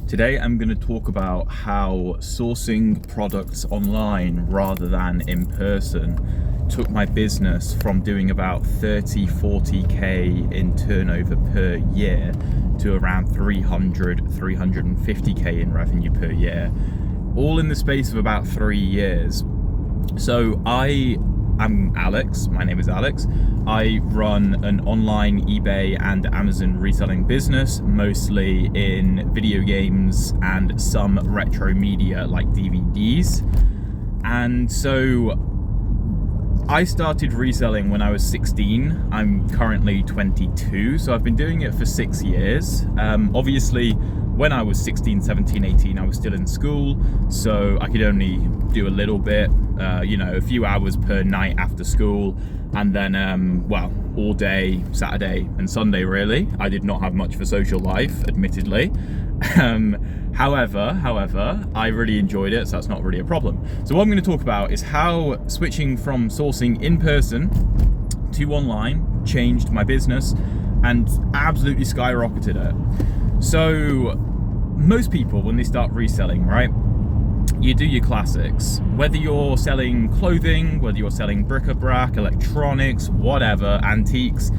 Today I'm going to talk about how sourcing products online rather than in person took my business from doing about 40k in turnover per year to around 350k in revenue per year, all in the space of about 3 years. So I'm Alex, my name is Alex. I run an online eBay and Amazon reselling business, mostly in video games and some retro media like DVDs. And so I started reselling when I was 16. I'm currently 22, so I've been doing it for 6 years. Obviously, when I was 16, 17, 18, I was still in school, so I could only do a little bit, a few hours per night after school, and then, all day, Saturday and Sunday, really. I did not have much of a social life, admittedly. However, I really enjoyed it, so that's not really a problem. So what I'm going to talk about is how switching from sourcing in person to online changed my business and absolutely skyrocketed it. So most people, when they start reselling, right, you do your classics. Whether you're selling clothing, whether you're selling bric-a-brac, electronics, whatever, antiques,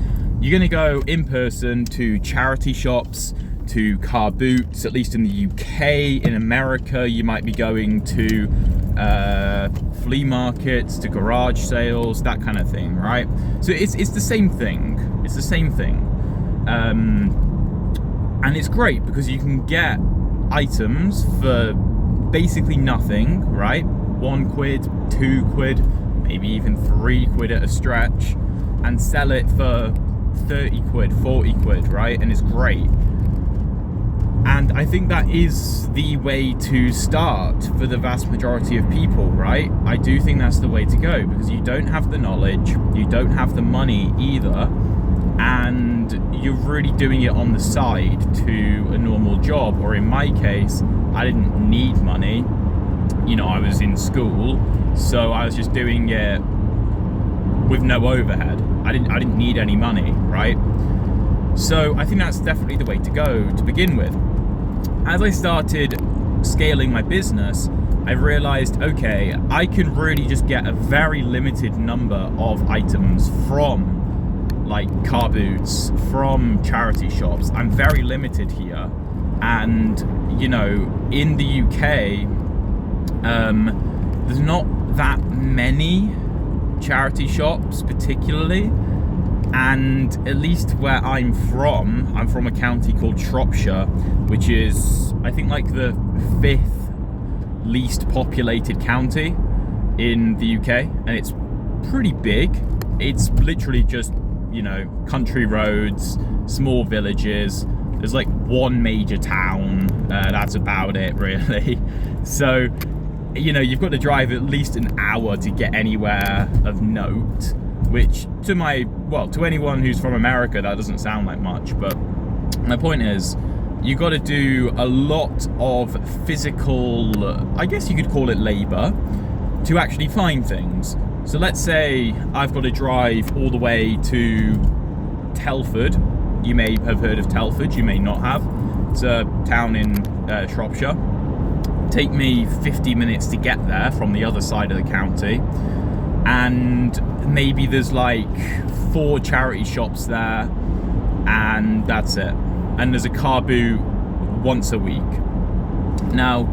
you're going to go in person to charity shops, to car boots, at least in the UK. In America, you might be going to flea markets, to garage sales, that kind of thing, right? So it's the same thing. It's the same thing. And it's great because you can get items for basically nothing, right? £1, £2, maybe even £3 at a stretch, and sell it for 30 quid, 40 quid, right? And it's great. And I think that is the way to start for the vast majority of people, right? I do think that's the way to go because you don't have the knowledge, you don't have the money either, and you're really doing it on the side to a normal job. Or in my case, I didn't need money. I was in school, so I was just doing it with no overhead. I didn't need any money, right? So I think that's definitely the way to go to begin with. As I started scaling my business, I realized, okay, I can really just get a very limited number of items from like car boots, from charity shops. I'm very limited here. And, in the UK, there's not that many charity shops particularly. And at least where I'm from a county called Shropshire, which is, I think, like the 5th least populated county in the UK. And it's pretty big. It's literally just, country roads, small villages. There's like one major town. That's about it, really. So, you've got to drive at least an hour to get anywhere of note, which to anyone who's from America, that doesn't sound like much. But my point is, you've got to do a lot of physical, I guess you could call it labor, to actually find things. So let's say I've got to drive all the way to Telford. You may have heard of Telford, you may not have. It's a town in Shropshire. Take me 50 minutes to get there from the other side of the county. And maybe there's like 4 charity shops there, and that's it. And there's a car boot once a week. Now,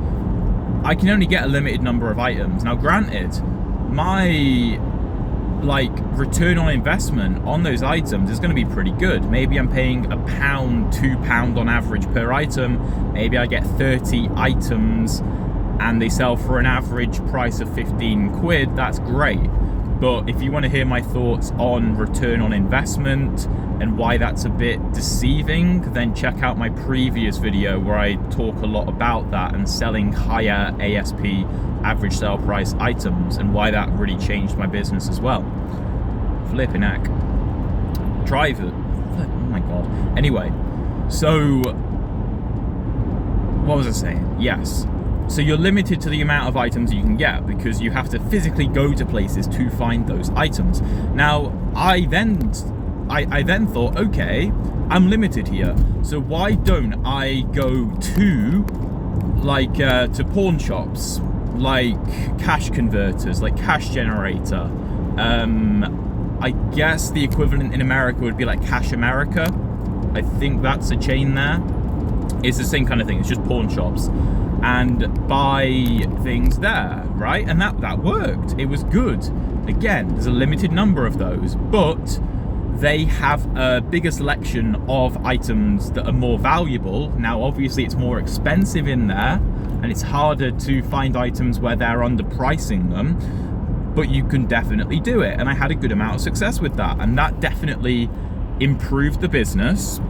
I can only get a limited number of items. Now, granted, my return on investment on those items is going to be pretty good. Maybe I'm paying £1, £2 on average per item. Maybe I get 30 items and they sell for an average price of 15 quid. That's great. But if you want to hear my thoughts on return on investment and why that's a bit deceiving, then check out my previous video where I talk a lot about that and selling higher ASP, average sale price items, and why that really changed my business as well. Flipping heck. Drive it. Oh my god. Anyway, so what was I saying? Yes. So you're limited to the amount of items you can get because you have to physically go to places to find those items. Now, I then thought, okay, I'm limited here. So why don't I go to to pawn shops, like cash converters, like Cash Generator? I guess the equivalent in America would be like Cash America. I think that's a chain there. It's the same kind of thing. It's just pawn shops, and buy things there, right? And that worked. It was good. Again, there's a limited number of those, but they have a bigger selection of items that are more valuable. Now, obviously, it's more expensive in there, and it's harder to find items where they're underpricing them, but you can definitely do it. And I had a good amount of success with that, and that definitely improved the business.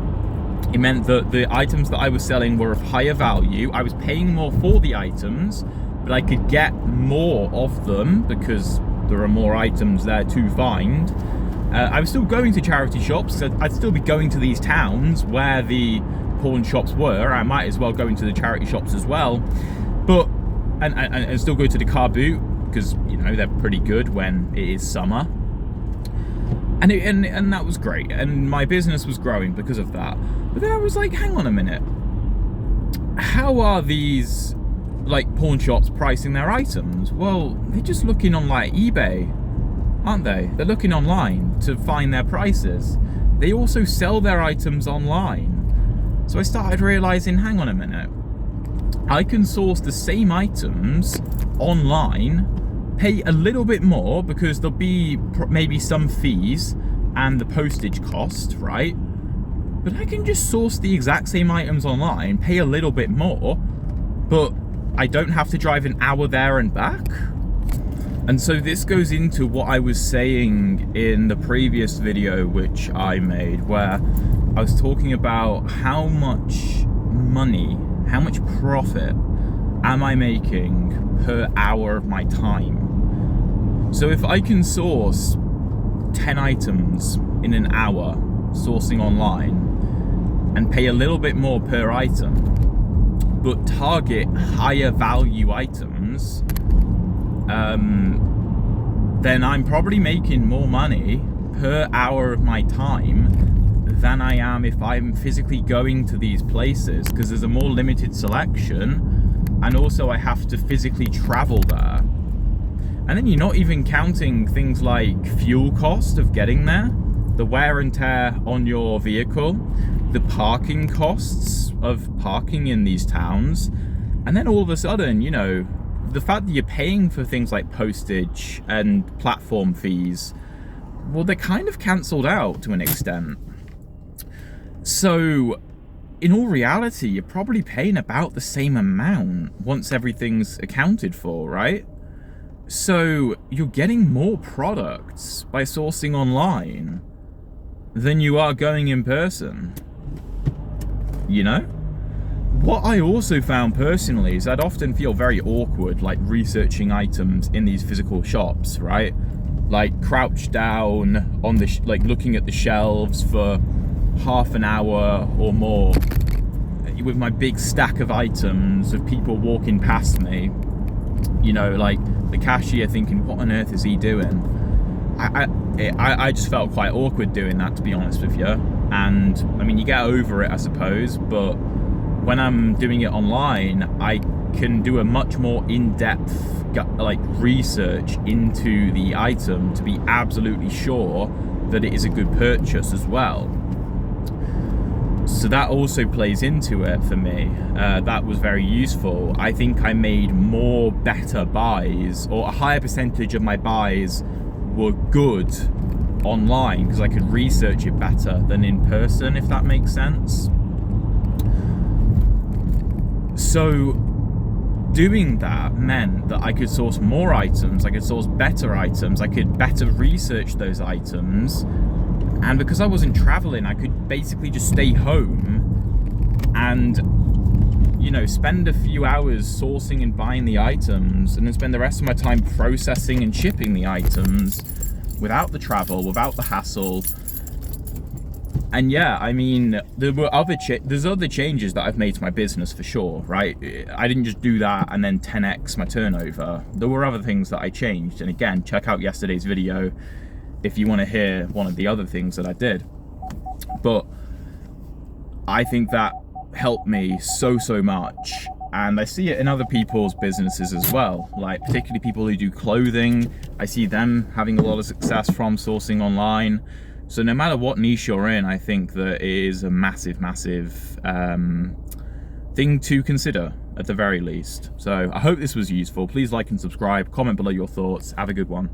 It meant that the items that I was selling were of higher value. I was paying more for the items, but I could get more of them because there are more items there to find. I was still going to charity shops, so I'd still be going to these towns where the pawn shops were. I might as well go into the charity shops as well, but and still go to the car boot, because you know they're pretty good when it is summer. And that was great, and my business was growing because of that. But then I was like, hang on a minute, how are these like pawn shops pricing their items? Well, they're just looking on like eBay, aren't they? They're looking online to find their prices. They also sell their items online. So I started realizing, hang on a minute, I can source the same items online, pay a little bit more because there'll be maybe some fees and the postage cost, right? But I can just source the exact same items online, pay a little bit more, but I don't have to drive an hour there and back. And so this goes into what I was saying in the previous video which I made, where I was talking about how much money, how much profit am I making per hour of my time. So if I can source 10 items in an hour sourcing online and pay a little bit more per item, but target higher value items, then I'm probably making more money per hour of my time than I am if I'm physically going to these places, because there's a more limited selection, and also I have to physically travel there. And then you're not even counting things like fuel cost of getting there, the wear and tear on your vehicle, the parking costs of parking in these towns, and then all of a sudden, you know, the fact that you're paying for things like postage and platform fees, well, they're kind of cancelled out to an extent. So in all reality, you're probably paying about the same amount once everything's accounted for, right? So you're getting more products by sourcing online than you are going in person, you know? What I also found personally is I'd often feel very awkward, like researching items in these physical shops, right? Like crouched down on the, like looking at the shelves for half an hour or more with my big stack of items of people walking past me, you know, like the cashier thinking, what on earth is he doing? I just felt quite awkward doing that, to be honest with you. And I mean, you get over it, I suppose, but when I'm doing it online, I can do a much more in-depth like research into the item to be absolutely sure that it is a good purchase as well. So that also plays into it for me. That was very useful. I think I made more better buys, or a higher percentage of my buys were good online because I could research it better than in person, if that makes sense. So doing that meant that I could source more items, I could source better items, I could better research those items, and because I wasn't traveling, I could basically just stay home and, you know, spend a few hours sourcing and buying the items, and then spend the rest of my time processing and shipping the items without the travel, without the hassle. And yeah, I mean, there's other changes that I've made to my business for sure, right? I didn't just do that and then 10x my turnover. There were other things that I changed. And again, check out yesterday's video if you want to hear one of the other things that I did. But I think that helped me so much. And I see it in other people's businesses as well, like particularly people who do clothing. I see them having a lot of success from sourcing online. So no matter what niche you're in, I think that it is a massive thing to consider at the very least. So I hope this was useful. Please like and subscribe, comment below your thoughts. Have a good one.